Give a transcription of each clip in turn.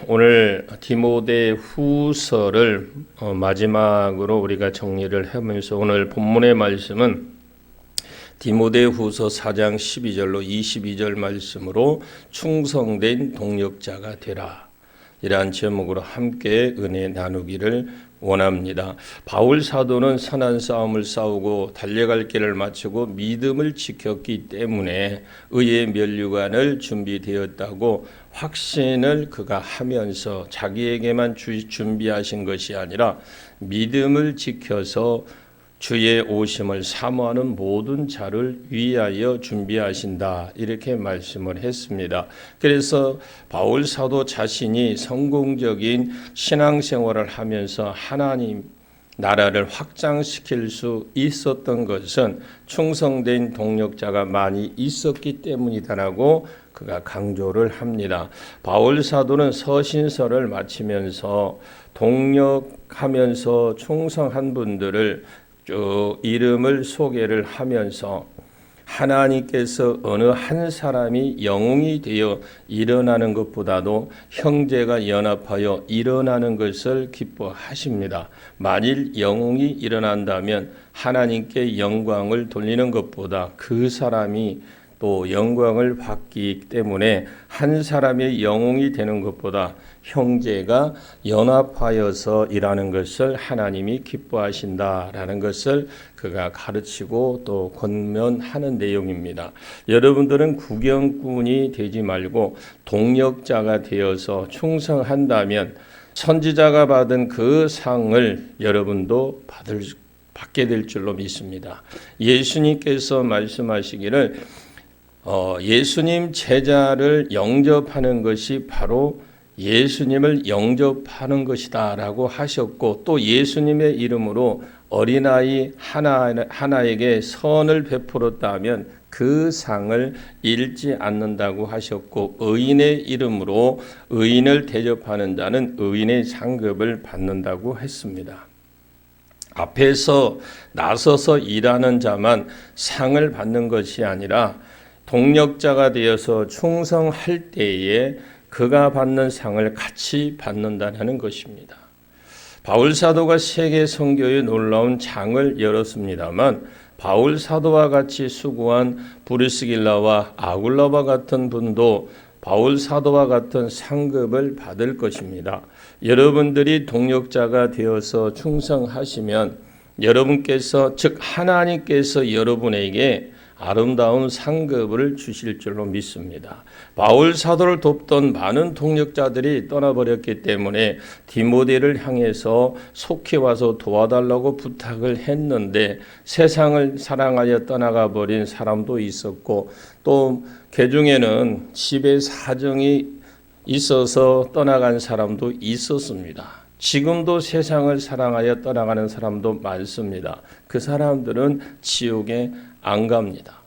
오늘 디모데 후서를 마지막으로 우리가 정리를 하면서 오늘 본문의 말씀은 디모데 후서 4장 12절로 22절 말씀으로 충성된 동력자가 되라. 이러한 제목으로 함께 은혜 나누기를 원합니다. 바울 사도는 선한 싸움을 싸우고 달려갈 길을 마치고 믿음을 지켰기 때문에 의의 면류관을 준비되었다고 확신을 그가 하면서 자기에게만 준비하신 것이 아니라 믿음을 지켜서 주의 오심을 사모하는 모든 자를 위하여 준비하신다. 이렇게 말씀을 했습니다. 그래서 바울 사도 자신이 성공적인 신앙생활을 하면서 하나님 나라를 확장시킬 수 있었던 것은 충성된 동력자가 많이 있었기 때문이다라고 그가 강조를 합니다. 바울 사도는 서신서를 마치면서 동력하면서 충성한 분들을 이름을 소개를 하면서 하나님께서 어느 한 사람이 영웅이 되어 일어나는 것보다도 형제가 연합하여 일어나는 것을 기뻐하십니다. 만일 영웅이 일어난다면 하나님께 영광을 돌리는 것보다 그 사람이 또 영광을 받기 때문에 한 사람의 영웅이 되는 것보다 형제가 연합하여서 일하는 것을 하나님이 기뻐하신다라는 것을 그가 가르치고 또 권면하는 내용입니다. 여러분들은 구경꾼이 되지 말고 동력자가 되어서 충성한다면 선지자가 받은 그 상을 여러분도 받게 될 줄로 믿습니다. 예수님께서 말씀하시기를 예수님 제자를 영접하는 것이 바로 예수님을 영접하는 것이다 라고 하셨고, 또 예수님의 이름으로 어린아이 하나에게 선을 베풀었다면 그 상을 잃지 않는다고 하셨고, 의인의 이름으로 의인을 대접하는 자는 의인의 상급을 받는다고 했습니다. 앞에서 나서서 일하는 자만 상을 받는 것이 아니라 동력자가 되어서 충성할 때에 그가 받는 상을 같이 받는다는 것입니다. 바울 사도가 세계 선교의 놀라운 장을 열었습니다만 바울 사도와 같이 수고한 브리스길라와 아굴라와 같은 분도 바울 사도와 같은 상급을 받을 것입니다. 여러분들이 동력자가 되어서 충성하시면 여러분께서, 즉 하나님께서 여러분에게 아름다운 상급을 주실 줄로 믿습니다. 바울 사도를 돕던 많은 동력자들이 떠나버렸기 때문에 디모데를 향해서 속히 와서 도와달라고 부탁을 했는데 세상을 사랑하여 떠나가 버린 사람도 있었고, 또 그중에는 집에 사정이 있어서 떠나간 사람도 있었습니다. 지금도 세상을 사랑하여 떠나가는 사람도 많습니다. 그 사람들은 지옥에 안 갑니다.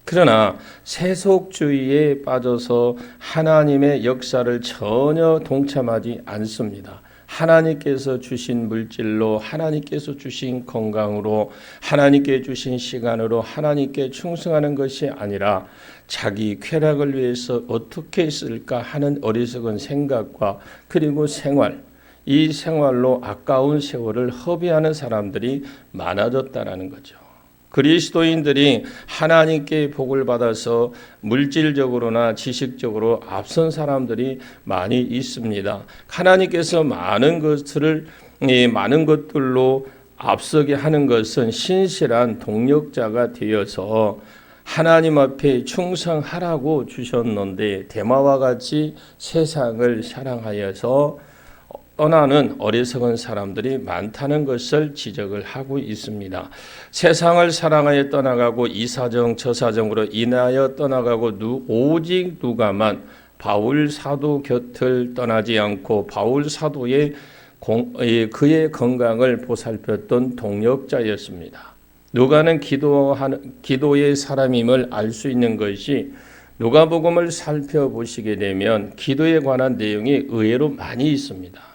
그러나 세속주의에 빠져서 하나님의 역사를 전혀 동참하지 않습니다. 하나님께서 주신 물질로, 하나님께서 주신 건강으로, 하나님께 주신 시간으로 하나님께 충성하는 것이 아니라 자기 쾌락을 위해서 어떻게 쓸까 하는 어리석은 생각과 그리고 이 생활로 아까운 세월을 허비하는 사람들이 많아졌다는 거죠. 그리스도인들이 하나님께 복을 받아서 물질적으로나 지식적으로 앞선 사람들이 많이 있습니다. 하나님께서 많은 것들로 앞서게 하는 것은 신실한 동력자가 되어서 하나님 앞에 충성하라고 주셨는데, 데마와 같이 세상을 사랑하여서 떠나는 어리석은 사람들이 많다는 것을 지적을 하고 있습니다. 세상을 사랑하여 떠나가고 이 사정 저 사정으로 인하여 떠나가고 오직 누가만 바울 사도 곁을 떠나지 않고 바울 사도의 그의 건강을 보살폈던 동력자였습니다. 누가는 기도의 사람임을 알 수 있는 것이, 누가복음을 살펴보시게 되면 기도에 관한 내용이 의외로 많이 있습니다.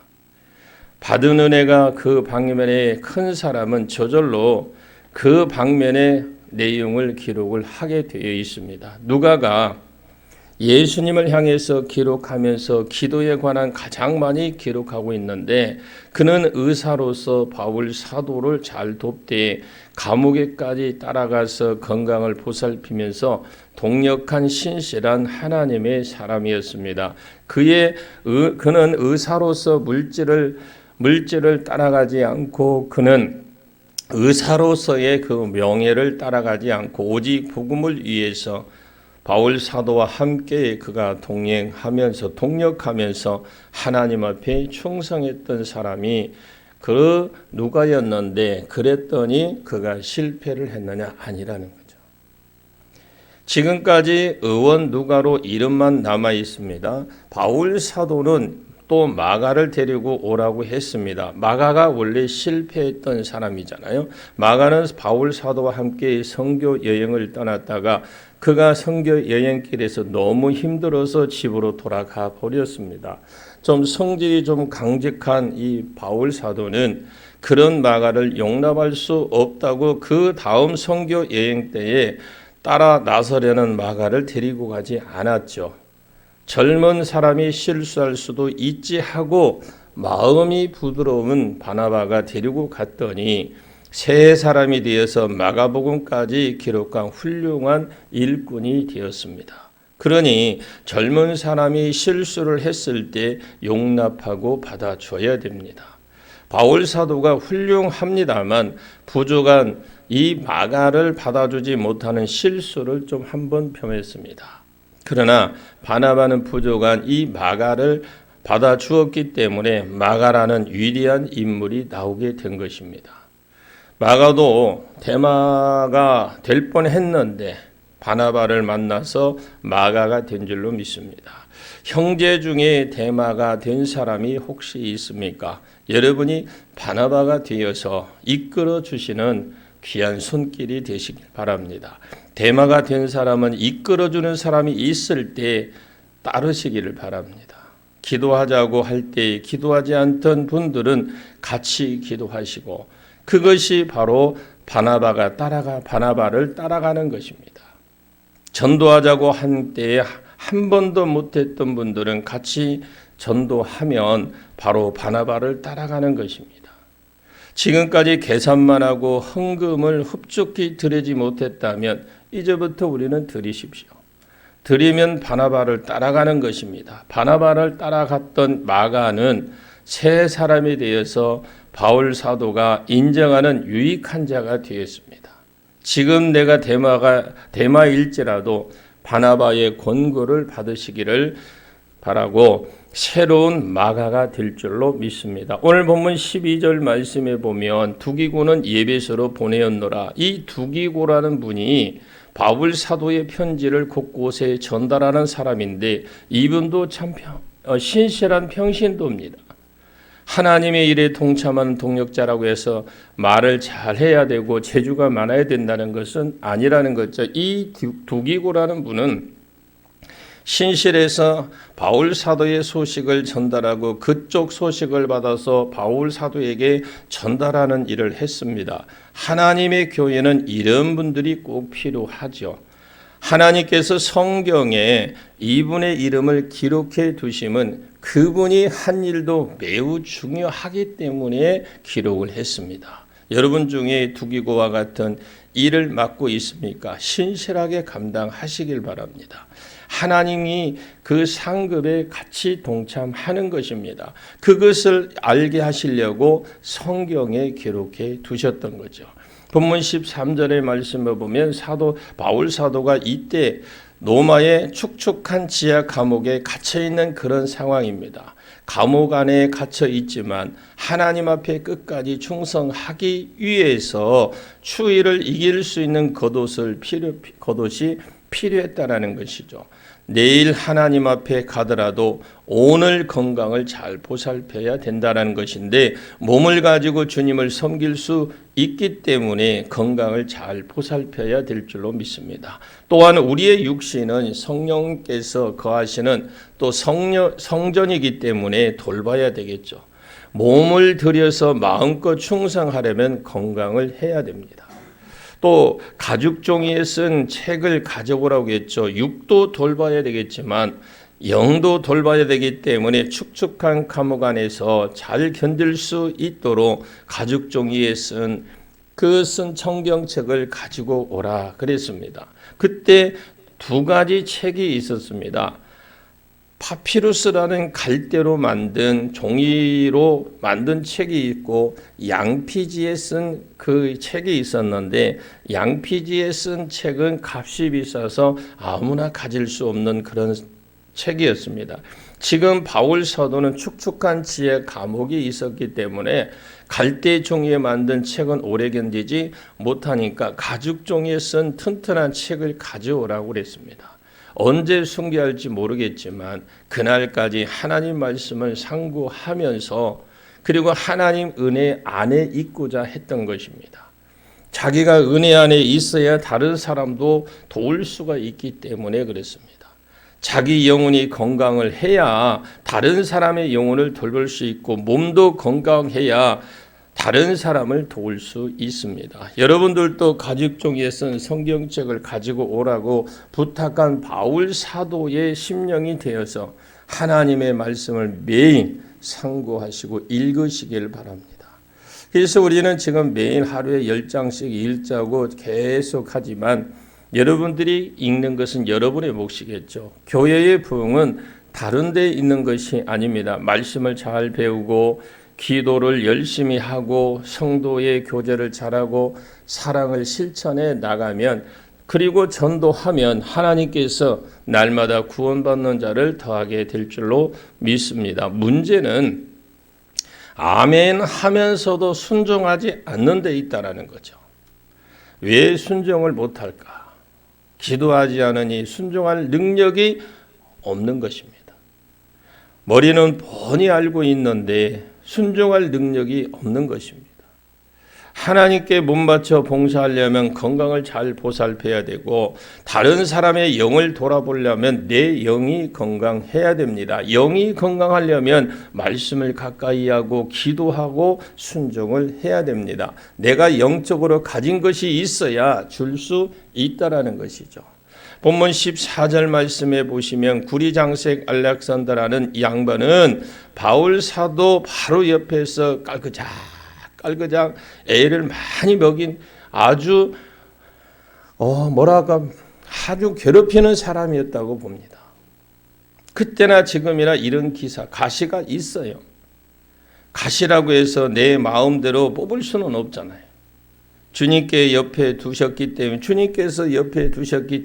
받은 은혜가 그 방면에 큰 사람은 저절로 그 방면의 내용을 기록을 하게 되어 있습니다. 누가가 예수님을 향해서 기록하면서 기도에 관한 가장 많이 기록하고 있는데 그는 의사로서 바울 사도를 잘 돕되 감옥에까지 따라가서 건강을 보살피면서 동력한 신실한 하나님의 사람이었습니다. 그는 의사로서 물질을 따라가지 않고 그는 의사로서의 그 명예를 따라가지 않고 오직 복음을 위해서 바울 사도와 함께 그가 동력하면서 하나님 앞에 충성했던 사람이 그 누가였는데 그랬더니 그가 실패를 했느냐? 아니라는 거죠. 지금까지 의원 누가로 이름만 남아 있습니다. 바울 사도는 또 마가를 데리고 오라고 했습니다. 마가가 원래 실패했던 사람이잖아요. 마가는 바울 사도와 함께 선교 여행을 떠났다가 그가 선교 여행길에서 너무 힘들어서 집으로 돌아가 버렸습니다. 좀 성질이 좀 강직한 이 바울 사도는 그런 마가를 용납할 수 없다고 그 다음 선교 여행 때에 따라 나서려는 마가를 데리고 가지 않았죠. 젊은 사람이 실수할 수도 있지 하고 마음이 부드러운 바나바가 데리고 갔더니 새 사람이 되어서 마가복음까지 기록한 훌륭한 일꾼이 되었습니다. 그러니 젊은 사람이 실수를 했을 때 용납하고 받아줘야 됩니다. 바울 사도가 훌륭합니다만 부족한 이 마가를 받아주지 못하는 실수를 좀 한번 범했습니다. 그러나 바나바는 부족한 이 마가를 받아주었기 때문에 마가라는 위대한 인물이 나오게 된 것입니다. 마가도 대마가 될 뻔했는데 바나바를 만나서 마가가 된 줄로 믿습니다. 형제 중에 대마가 된 사람이 혹시 있습니까? 여러분이 바나바가 되어서 이끌어 주시는 귀한 손길이 되시길 바랍니다. 대마가 된 사람은 이끌어주는 사람이 있을 때 따르시기를 바랍니다. 기도하자고 할 때 기도하지 않던 분들은 같이 기도하시고 그것이 바로 바나바를 따라가는 것입니다. 전도하자고 한 때에 한 번도 못했던 분들은 같이 전도하면 바로 바나바를 따라가는 것입니다. 지금까지 계산만 하고 헌금을 흡족히 드리지 못했다면 이제부터 우리는 드리십시오. 드리면 바나바를 따라가는 것입니다. 바나바를 따라갔던 마가는 새 사람이 되어서 바울 사도가 인정하는 유익한 자가 되었습니다. 지금 내가 대마일지라도 바나바의 권고를 받으시기를 바라고 새로운 마가가 될 줄로 믿습니다. 오늘 본문 12절 말씀에 보면 두기고는 예배소로 보내었노라. 이 두기고라는 분이 바울 사도의 편지를 곳곳에 전달하는 사람인데 이분도 참 신실한 평신도입니다. 하나님의 일에 동참하는 동역자라고 해서 말을 잘해야 되고 재주가 많아야 된다는 것은 아니라는 거죠. 이 두기고라는 분은 신실해서 바울 사도의 소식을 전달하고 그쪽 소식을 받아서 바울 사도에게 전달하는 일을 했습니다. 하나님의 교회는 이런 분들이 꼭 필요하죠. 하나님께서 성경에 이분의 이름을 기록해 두심은 그분이 한 일도 매우 중요하기 때문에 기록을 했습니다. 여러분 중에 두기고와 같은 일을 맡고 있습니까? 신실하게 감당하시길 바랍니다. 하나님이 그 상급에 같이 동참하는 것입니다. 그것을 알게 하시려고 성경에 기록해 두셨던 거죠. 본문 13절의 말씀을 보면 바울 사도가 이때 로마의 축축한 지하 감옥에 갇혀 있는 그런 상황입니다. 감옥 안에 갇혀 있지만 하나님 앞에 끝까지 충성하기 위해서 추위를 이길 수 있는 겉옷이 필요했다라는 것이죠. 내일 하나님 앞에 가더라도 오늘 건강을 잘 보살펴야 된다는 것인데 몸을 가지고 주님을 섬길 수 있기 때문에 건강을 잘 보살펴야 될 줄로 믿습니다. 또한 우리의 육신은 성령께서 거하시는 또 성전이기 때문에 돌봐야 되겠죠. 몸을 들여서 마음껏 충성하려면 건강을 해야 됩니다. 또 가죽 종이에 쓴 책을 가져오라고 했죠. 육도 돌봐야 되겠지만 영도 돌봐야 되기 때문에 축축한 감옥 안에서 잘 견딜 수 있도록 가죽 종이에 쓴 성경책을 가지고 오라 그랬습니다. 그때 두 가지 책이 있었습니다. 파피루스라는 갈대로 만든 종이로 만든 책이 있고 양피지에 쓴 그 책이 있었는데 양피지에 쓴 책은 값이 비싸서 아무나 가질 수 없는 그런 책이었습니다. 지금 바울 사도는 축축한 지혜 감옥이 있었기 때문에 갈대 종이에 만든 책은 오래 견디지 못하니까 가죽 종이에 쓴 튼튼한 책을 가져오라고 그랬습니다. 언제 숭배할지 모르겠지만 그날까지 하나님 말씀을 상고하면서 그리고 하나님 은혜 안에 있고자 했던 것입니다. 자기가 은혜 안에 있어야 다른 사람도 도울 수가 있기 때문에 그랬습니다. 자기 영혼이 건강을 해야 다른 사람의 영혼을 돌볼 수 있고 몸도 건강해야 다른 사람을 도울 수 있습니다. 여러분들도 가죽 종이에 쓴 성경책을 가지고 오라고 부탁한 바울 사도의 심령이 되어서 하나님의 말씀을 매일 상고하시고 읽으시길 바랍니다. 그래서 우리는 지금 매일 하루에 10장씩 읽자고 계속 하지만 여러분들이 읽는 것은 여러분의 몫이겠죠. 교회의 부흥은 다른 데 있는 것이 아닙니다. 말씀을 잘 배우고 기도를 열심히 하고 성도의 교제를 잘하고 사랑을 실천해 나가면 그리고 전도하면 하나님께서 날마다 구원받는 자를 더하게 될 줄로 믿습니다. 문제는 아멘 하면서도 순종하지 않는 데 있다라는 거죠. 왜 순종을 못할까? 기도하지 않으니 순종할 능력이 없는 것입니다. 머리는 뻔히 알고 있는데 순종할 능력이 없는 것입니다. 하나님께 못 맞춰 봉사하려면 건강을 잘 보살펴야 되고 다른 사람의 영을 돌아보려면 내 영이 건강해야 됩니다. 영이 건강하려면 말씀을 가까이 하고 기도하고 순종을 해야 됩니다. 내가 영적으로 가진 것이 있어야 줄 수 있다라는 것이죠. 본문 14절 말씀에 보시면 구리장색 알렉산더라는 양반은 바울 사도 바로 옆에서 깔그작 애를 많이 먹인 아주 아주 괴롭히는 사람이었다고 봅니다. 그때나 지금이나 이런 기사 가시가 있어요. 가시라고 해서 내 마음대로 뽑을 수는 없잖아요. 주님께서 옆에 두셨기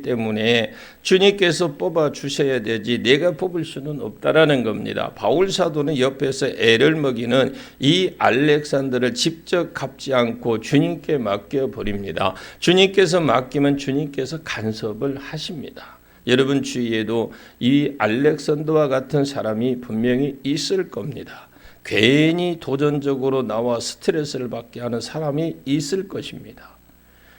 때문에 주님께서 뽑아 주셔야 되지 내가 뽑을 수는 없다라는 겁니다. 바울 사도는 옆에서 애를 먹이는 이 알렉산더를 직접 갚지 않고 주님께 맡겨 버립니다. 주님께서 맡기면 주님께서 간섭을 하십니다. 여러분 주위에도 이 알렉산더와 같은 사람이 분명히 있을 겁니다. 괜히 도전적으로 나와 스트레스를 받게 하는 사람이 있을 것입니다.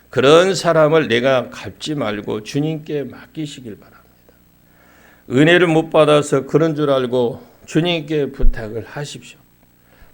그런 사람을 내가 갚지 말고 주님께 맡기시길 바랍니다. 은혜를 못 받아서 그런 줄 알고 주님께 부탁을 하십시오.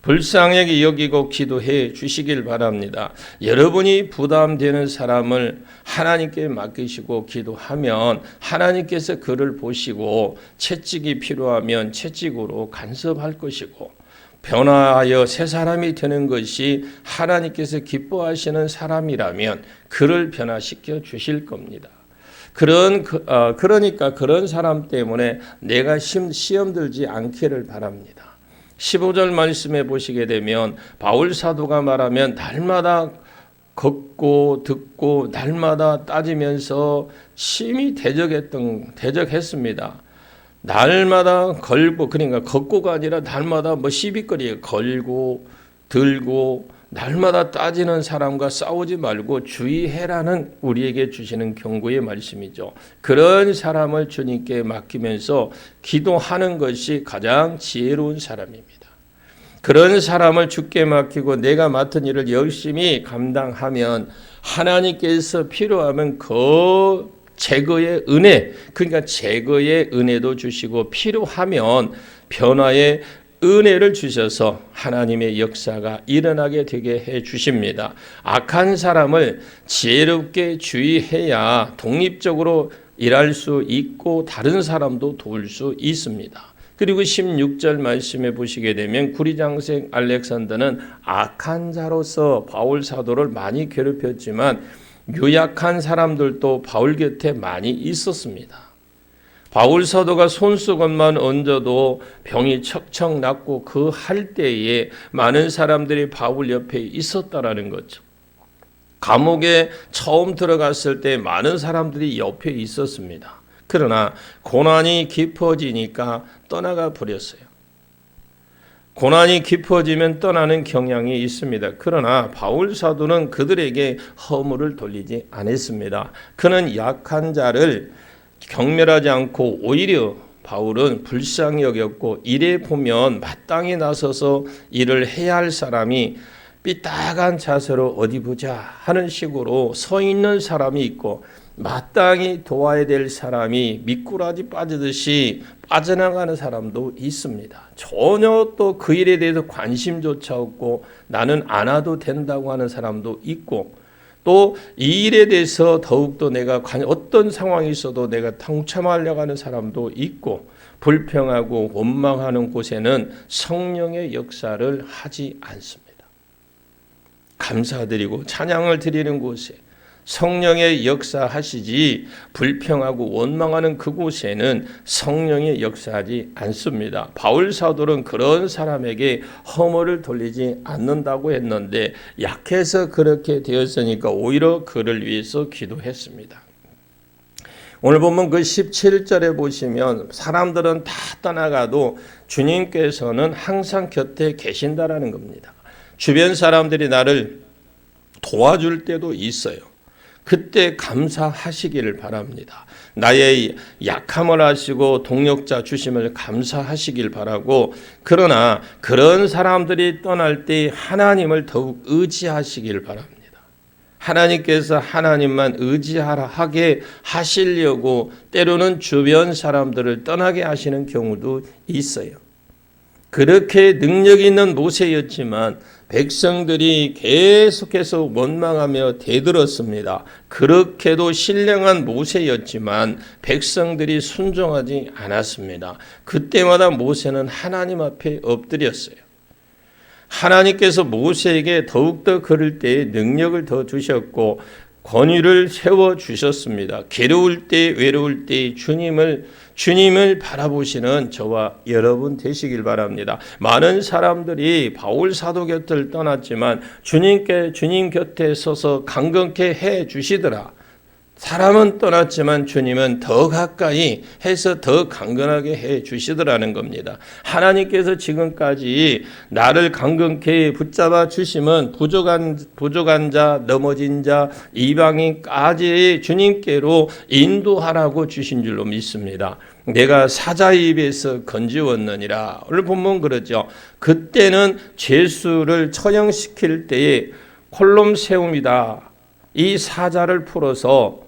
불쌍하게 여기고 기도해 주시길 바랍니다. 여러분이 부담되는 사람을 하나님께 맡기시고 기도하면 하나님께서 그를 보시고 채찍이 필요하면 채찍으로 간섭할 것이고 변화하여 새 사람이 되는 것이 하나님께서 기뻐하시는 사람이라면 그를 변화시켜 주실 겁니다. 그러니까 그런 사람 때문에 내가 시험 들지 않기를 바랍니다. 15절 말씀에 보시게 되면 바울 사도가 말하면 날마다 걷고 듣고 날마다 따지면서 심히 대적했습니다. 날마다 걸고 그러니까 걷고가 아니라 날마다 시비거리에 걸고 들고 날마다 따지는 사람과 싸우지 말고 주의해라는 우리에게 주시는 경고의 말씀이죠. 그런 사람을 주님께 맡기면서 기도하는 것이 가장 지혜로운 사람입니다. 그런 사람을 주께 맡기고 내가 맡은 일을 열심히 감당하면 하나님께서 필요하면 제거의 은혜, 그러니까 제거의 은혜도 주시고 필요하면 변화의 은혜를 주셔서 하나님의 역사가 일어나게 되게 해 주십니다. 악한 사람을 지혜롭게 주의해야 독립적으로 일할 수 있고 다른 사람도 도울 수 있습니다. 그리고 16절 말씀에 보시게 되면 구리장생 알렉산더는 악한 자로서 바울 사도를 많이 괴롭혔지만 유약한 사람들도 바울 곁에 많이 있었습니다. 바울 사도가 손수건만 얹어도 병이 척척 낫고 그 할 때에 많은 사람들이 바울 옆에 있었다라는 거죠. 감옥에 처음 들어갔을 때 많은 사람들이 옆에 있었습니다. 그러나 고난이 깊어지니까 떠나가 버렸어요. 고난이 깊어지면 떠나는 경향이 있습니다. 그러나 바울 사도는 그들에게 허물을 돌리지 않았습니다. 그는 약한 자를 경멸하지 않고 오히려 바울은 불쌍히 여겼고 일에 보면 마땅히 나서서 일을 해야 할 사람이 삐딱한 자세로 어디 보자 하는 식으로 서 있는 사람이 있고 마땅히 도와야 될 사람이 미꾸라지 빠지듯이 빠져나가는 사람도 있습니다. 전혀 또 그 일에 대해서 관심조차 없고 나는 안 와도 된다고 하는 사람도 있고 또 이 일에 대해서 더욱더 내가 어떤 상황이 있어도 내가 동참하려고 하는 사람도 있고 불평하고 원망하는 곳에는 성령의 역사를 하지 않습니다. 감사드리고 찬양을 드리는 곳에 성령의 역사하시지 불평하고 원망하는 그곳에는 성령의 역사하지 않습니다. 바울 사도는 그런 사람에게 허물을 돌리지 않는다고 했는데 약해서 그렇게 되었으니까 오히려 그를 위해서 기도했습니다. 오늘 보면 그 17절에 보시면 사람들은 다 떠나가도 주님께서는 항상 곁에 계신다라는 겁니다. 주변 사람들이 나를 도와줄 때도 있어요. 그때 감사하시기를 바랍니다. 나의 약함을 아시고 동력자 주심을 감사하시길 바라고 그러나 그런 사람들이 떠날 때 하나님을 더욱 의지하시길 바랍니다. 하나님께서 하나님만 의지하게 하시려고 때로는 주변 사람들을 떠나게 하시는 경우도 있어요. 그렇게 능력 있는 모세였지만 백성들이 계속해서 원망하며 대들었습니다. 그렇게도 신령한 모세였지만 백성들이 순종하지 않았습니다. 그때마다 모세는 하나님 앞에 엎드렸어요. 하나님께서 모세에게 더욱더 그럴 때에 능력을 더 주셨고 권위를 세워주셨습니다. 괴로울 때 외로울 때 주님을 바라보시는 저와 여러분 되시길 바랍니다. 많은 사람들이 바울 사도 곁을 떠났지만 주님 곁에 서서 강건케 해 주시더라. 사람은 떠났지만 주님은 더 가까이 해서 더 강건하게 해 주시더라는 겁니다. 하나님께서 지금까지 나를 강건케 붙잡아 주심은 부족한 자, 넘어진 자, 이방인까지 주님께로 인도하라고 주신 줄로 믿습니다. 내가 사자의 입에서 건지웠느니라. 오늘 본문 그러죠. 그때는 죄수를 처형시킬 때에 콜롬세움이다. 이 사자를 풀어서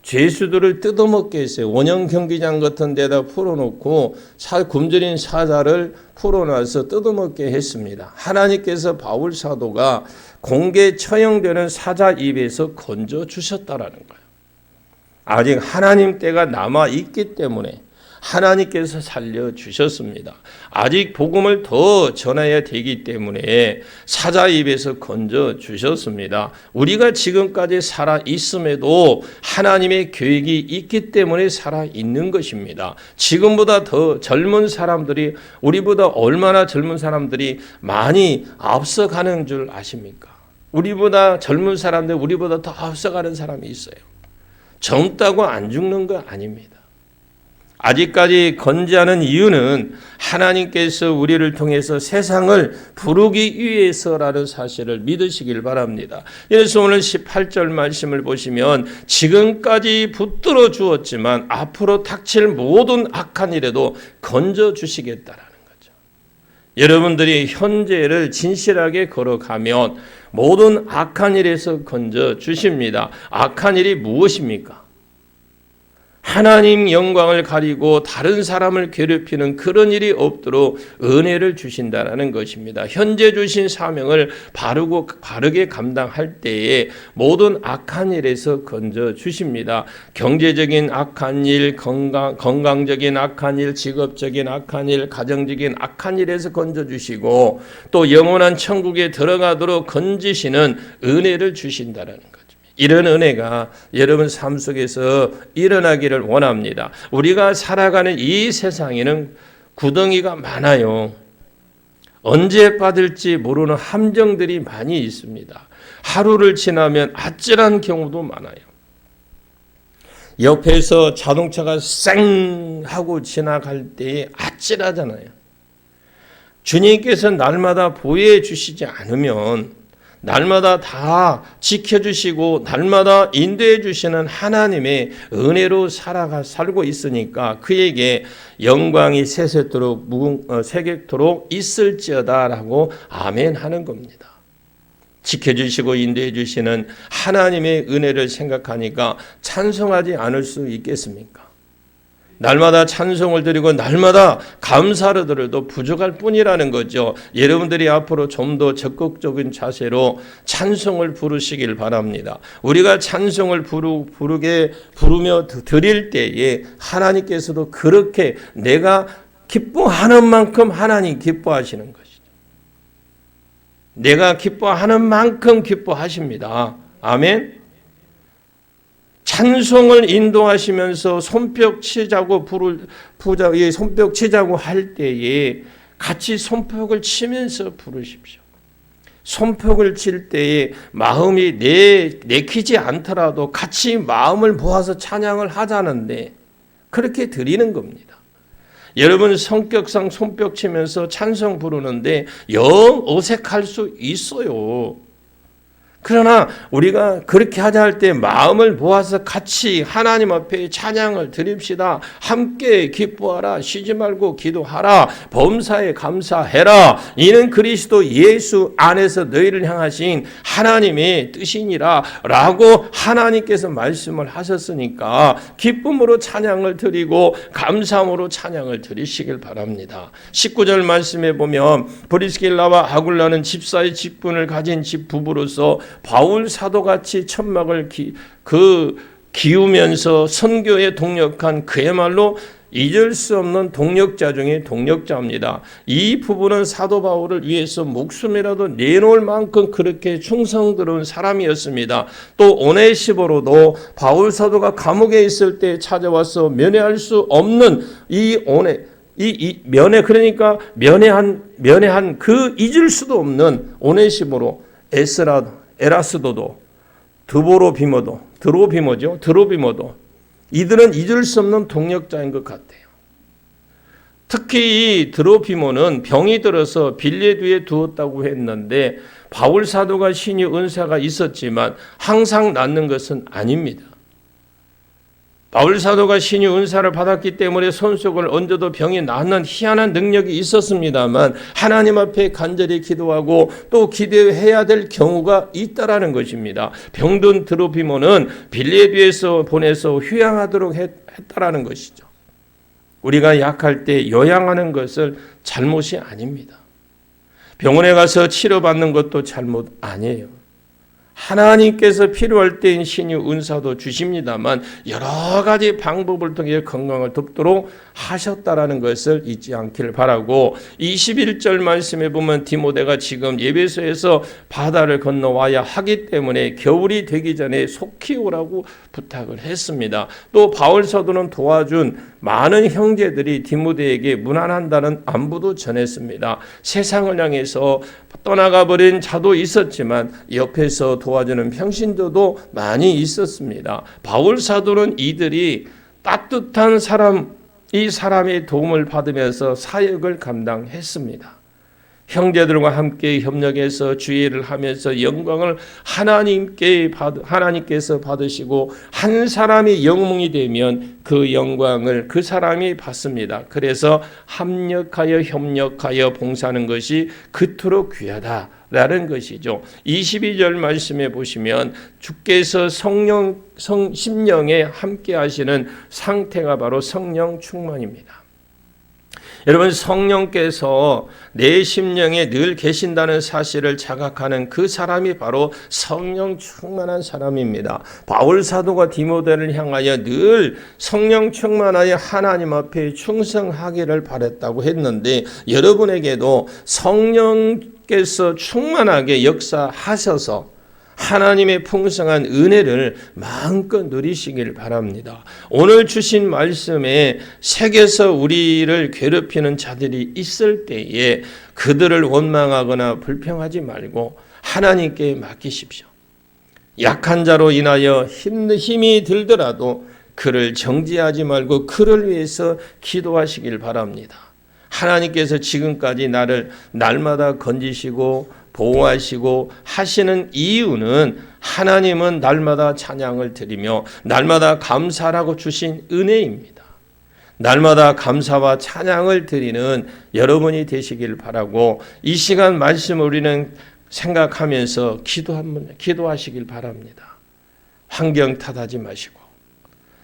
죄수들을 뜯어먹게 했어요. 원형 경기장 같은 데다 풀어놓고 굶주린 사자를 풀어놔서 뜯어먹게 했습니다. 하나님께서 바울 사도가 공개 처형되는 사자 입에서 건져주셨다라는 거예요. 아직 하나님 때가 남아있기 때문에 하나님께서 살려주셨습니다. 아직 복음을 더 전해야 되기 때문에 사자 입에서 건져주셨습니다. 우리가 지금까지 살아있음에도 하나님의 계획이 있기 때문에 살아있는 것입니다. 지금보다 더 젊은 사람들이 우리보다 얼마나 젊은 사람들이 많이 앞서가는 줄 아십니까? 우리보다 젊은 사람들 우리보다 더 앞서가는 사람이 있어요. 젊다고 안 죽는 거 아닙니다. 아직까지 건재하는 이유는 하나님께서 우리를 통해서 세상을 부르기 위해서라는 사실을 믿으시길 바랍니다. 그래서 오늘 18절 말씀을 보시면 지금까지 붙들어 주었지만 앞으로 닥칠 모든 악한 일에도 건져 주시겠다라는 거죠. 여러분들이 현재를 진실하게 걸어가면 모든 악한 일에서 건져 주십니다. 악한 일이 무엇입니까? 하나님 영광을 가리고 다른 사람을 괴롭히는 그런 일이 없도록 은혜를 주신다는 것입니다. 현재 주신 사명을 바르게 감당할 때에 모든 악한 일에서 건져 주십니다. 경제적인 악한 일, 건강적인 악한 일, 직업적인 악한 일, 가정적인 악한 일에서 건져 주시고 또 영원한 천국에 들어가도록 건지시는 은혜를 주신다는 것. 이런 은혜가 여러분 삶 속에서 일어나기를 원합니다. 우리가 살아가는 이 세상에는 구덩이가 많아요. 언제 빠질지 모르는 함정들이 많이 있습니다. 하루를 지나면 아찔한 경우도 많아요. 옆에서 자동차가 쌩 하고 지나갈 때에 아찔하잖아요. 주님께서 날마다 보호해 주시지 않으면 날마다 다 지켜주시고 날마다 인도해 주시는 하나님의 은혜로 살고 있으니까 그에게 영광이 새겠도록 있을지어다라고 아멘 하는 겁니다. 지켜주시고 인도해 주시는 하나님의 은혜를 생각하니까 찬송하지 않을 수 있겠습니까? 날마다 찬송을 드리고 날마다 감사를 드려도 부족할 뿐이라는 거죠. 여러분들이 앞으로 좀 더 적극적인 자세로 찬송을 부르시길 바랍니다. 우리가 찬송을 부르며 드릴 때에 하나님께서도 그렇게 내가 기뻐하는 만큼 하나님 기뻐하시는 것이죠. 내가 기뻐하는 만큼 기뻐하십니다. 아멘. 찬송을 인도하시면서 손뼉 치자고 손뼉 치자고 할 때에 같이 손뼉을 치면서 부르십시오. 손뼉을 칠 때에 마음이 내키지 않더라도 같이 마음을 모아서 찬양을 하자는데 그렇게 드리는 겁니다. 여러분 성격상 손뼉 치면서 찬송 부르는데 영 어색할 수 있어요. 그러나 우리가 그렇게 하자 할 때 마음을 모아서 같이 하나님 앞에 찬양을 드립시다. 함께 기뻐하라. 쉬지 말고 기도하라. 범사에 감사해라. 이는 그리스도 예수 안에서 너희를 향하신 하나님의 뜻이니라 라고 하나님께서 말씀을 하셨으니까 기쁨으로 찬양을 드리고 감사함으로 찬양을 드리시길 바랍니다. 19절 말씀에 보면 브리스길라와 아굴라는 집사의 직분을 가진 집 부부로서 바울 사도같이 천막을 기우면서 선교에 동력한 그야말로 잊을 수 없는 동력자 중에 동력자입니다. 이 부부는 사도 바울을 위해서 목숨이라도 내놓을 만큼 그렇게 충성스러운 사람이었습니다. 또 오네시보로도 바울 사도가 감옥에 있을 때 찾아와서 면회할 수 없는 그러니까 면회한 그 잊을 수도 없는 오네시보로 에라스도도 드로비모도 이들은 잊을 수 없는 동력자인 것 같아요. 특히 이 드로비모는 병이 들어서 빌레드에 두었다고 했는데 바울 사도가 신유 은사가 있었지만 항상 낫는 것은 아닙니다. 바울 사도가 신유 은사를 받았기 때문에 손속을 얹어도 병이 낫는 희한한 능력이 있었습니다만 하나님 앞에 간절히 기도하고 또 기도해야 될 경우가 있다라는 것입니다. 병든 드로피모는 빌레드에서 보내서 휴양하도록 했다라는 것이죠. 우리가 약할 때 요양하는 것을 잘못이 아닙니다. 병원에 가서 치료받는 것도 잘못 아니에요. 하나님께서 필요할 때인 신유 은사도 주십니다만 여러 가지 방법을 통해 건강을 돕도록 하셨다라는 것을 잊지 않기를 바라고 21절 말씀에 보면 디모데가 지금 에베소에서 바다를 건너와야 하기 때문에 겨울이 되기 전에 속히 오라고 부탁을 했습니다. 또 바울 사도는 도와준 많은 형제들이 디모데에게 문안한다는 안부도 전했습니다. 세상을 향해서 떠나가 버린 자도 있었지만 옆에서 도와주는 평신도도 많이 있었습니다. 바울 사도는 이들이 따뜻한 이 사람의 도움을 받으면서 사역을 감당했습니다. 형제들과 함께 협력해서 주의를 하면서 영광을 하나님께서 받으시고 한 사람이 영웅이 되면 그 영광을 그 사람이 받습니다. 그래서 합력하여 협력하여 봉사하는 것이 그토록 귀하다라는 것이죠. 22절 말씀에 보시면 주께서 심령에 함께 하시는 상태가 바로 성령 충만입니다. 여러분, 성령께서 내 심령에 늘 계신다는 사실을 자각하는 그 사람이 바로 성령 충만한 사람입니다. 바울 사도가 디모데를 향하여 늘 성령 충만하여 하나님 앞에 충성하기를 바랬다고 했는데, 여러분에게도 성령께서 충만하게 역사하셔서 하나님의 풍성한 은혜를 마음껏 누리시길 바랍니다. 오늘 주신 말씀에 색에서 우리를 괴롭히는 자들이 있을 때에 그들을 원망하거나 불평하지 말고 하나님께 맡기십시오. 약한 자로 인하여 힘이 들더라도 그를 정죄하지 말고 그를 위해서 기도하시길 바랍니다. 하나님께서 지금까지 나를 날마다 건지시고 보호하시고 하시는 이유는 하나님은 날마다 찬양을 드리며 날마다 감사라고 주신 은혜입니다. 날마다 감사와 찬양을 드리는 여러분이 되시길 바라고, 이 시간 말씀을 우리는 생각하면서 기도하시길 바랍니다. 환경 탓하지 마시고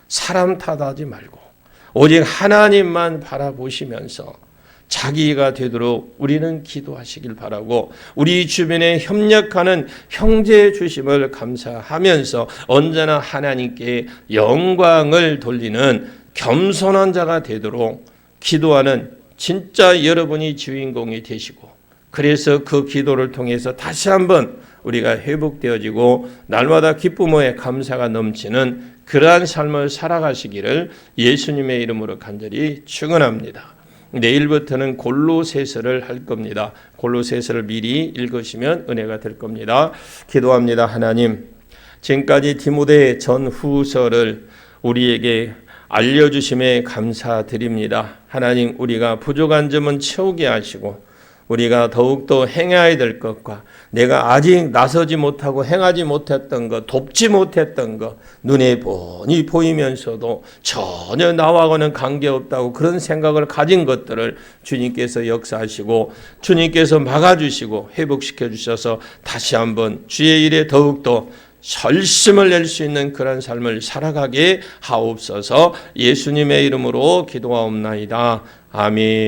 사람 탓하지 말고 오직 하나님만 바라보시면서 자기가 되도록 우리는 기도하시길 바라고, 우리 주변에 협력하는 형제의 주심을 감사하면서 언제나 하나님께 영광을 돌리는 겸손한 자가 되도록 기도하는 진짜 여러분이 주인공이 되시고, 그래서 그 기도를 통해서 다시 한번 우리가 회복되어지고 날마다 기쁨에 감사가 넘치는 그러한 삶을 살아가시기를 예수님의 이름으로 간절히 축원합니다. 내일부터는 골로새서를 할 겁니다. 골로새서를 미리 읽으시면 은혜가 될 겁니다. 기도합니다. 하나님, 지금까지 디모데 전후서를 우리에게 알려주심에 감사드립니다. 하나님, 우리가 부족한 점은 채우게 하시고 우리가 더욱더 행해야 될 것과 내가 아직 나서지 못하고 행하지 못했던 것, 돕지 못했던 것, 눈에 뻔히 보이면서도 전혀 나와고는 관계없다고 그런 생각을 가진 것들을 주님께서 역사하시고 주님께서 막아주시고 회복시켜 주셔서 다시 한번 주의 일에 더욱더 결심을 낼 수 있는 그런 삶을 살아가게 하옵소서. 예수님의 이름으로 기도하옵나이다. 아멘.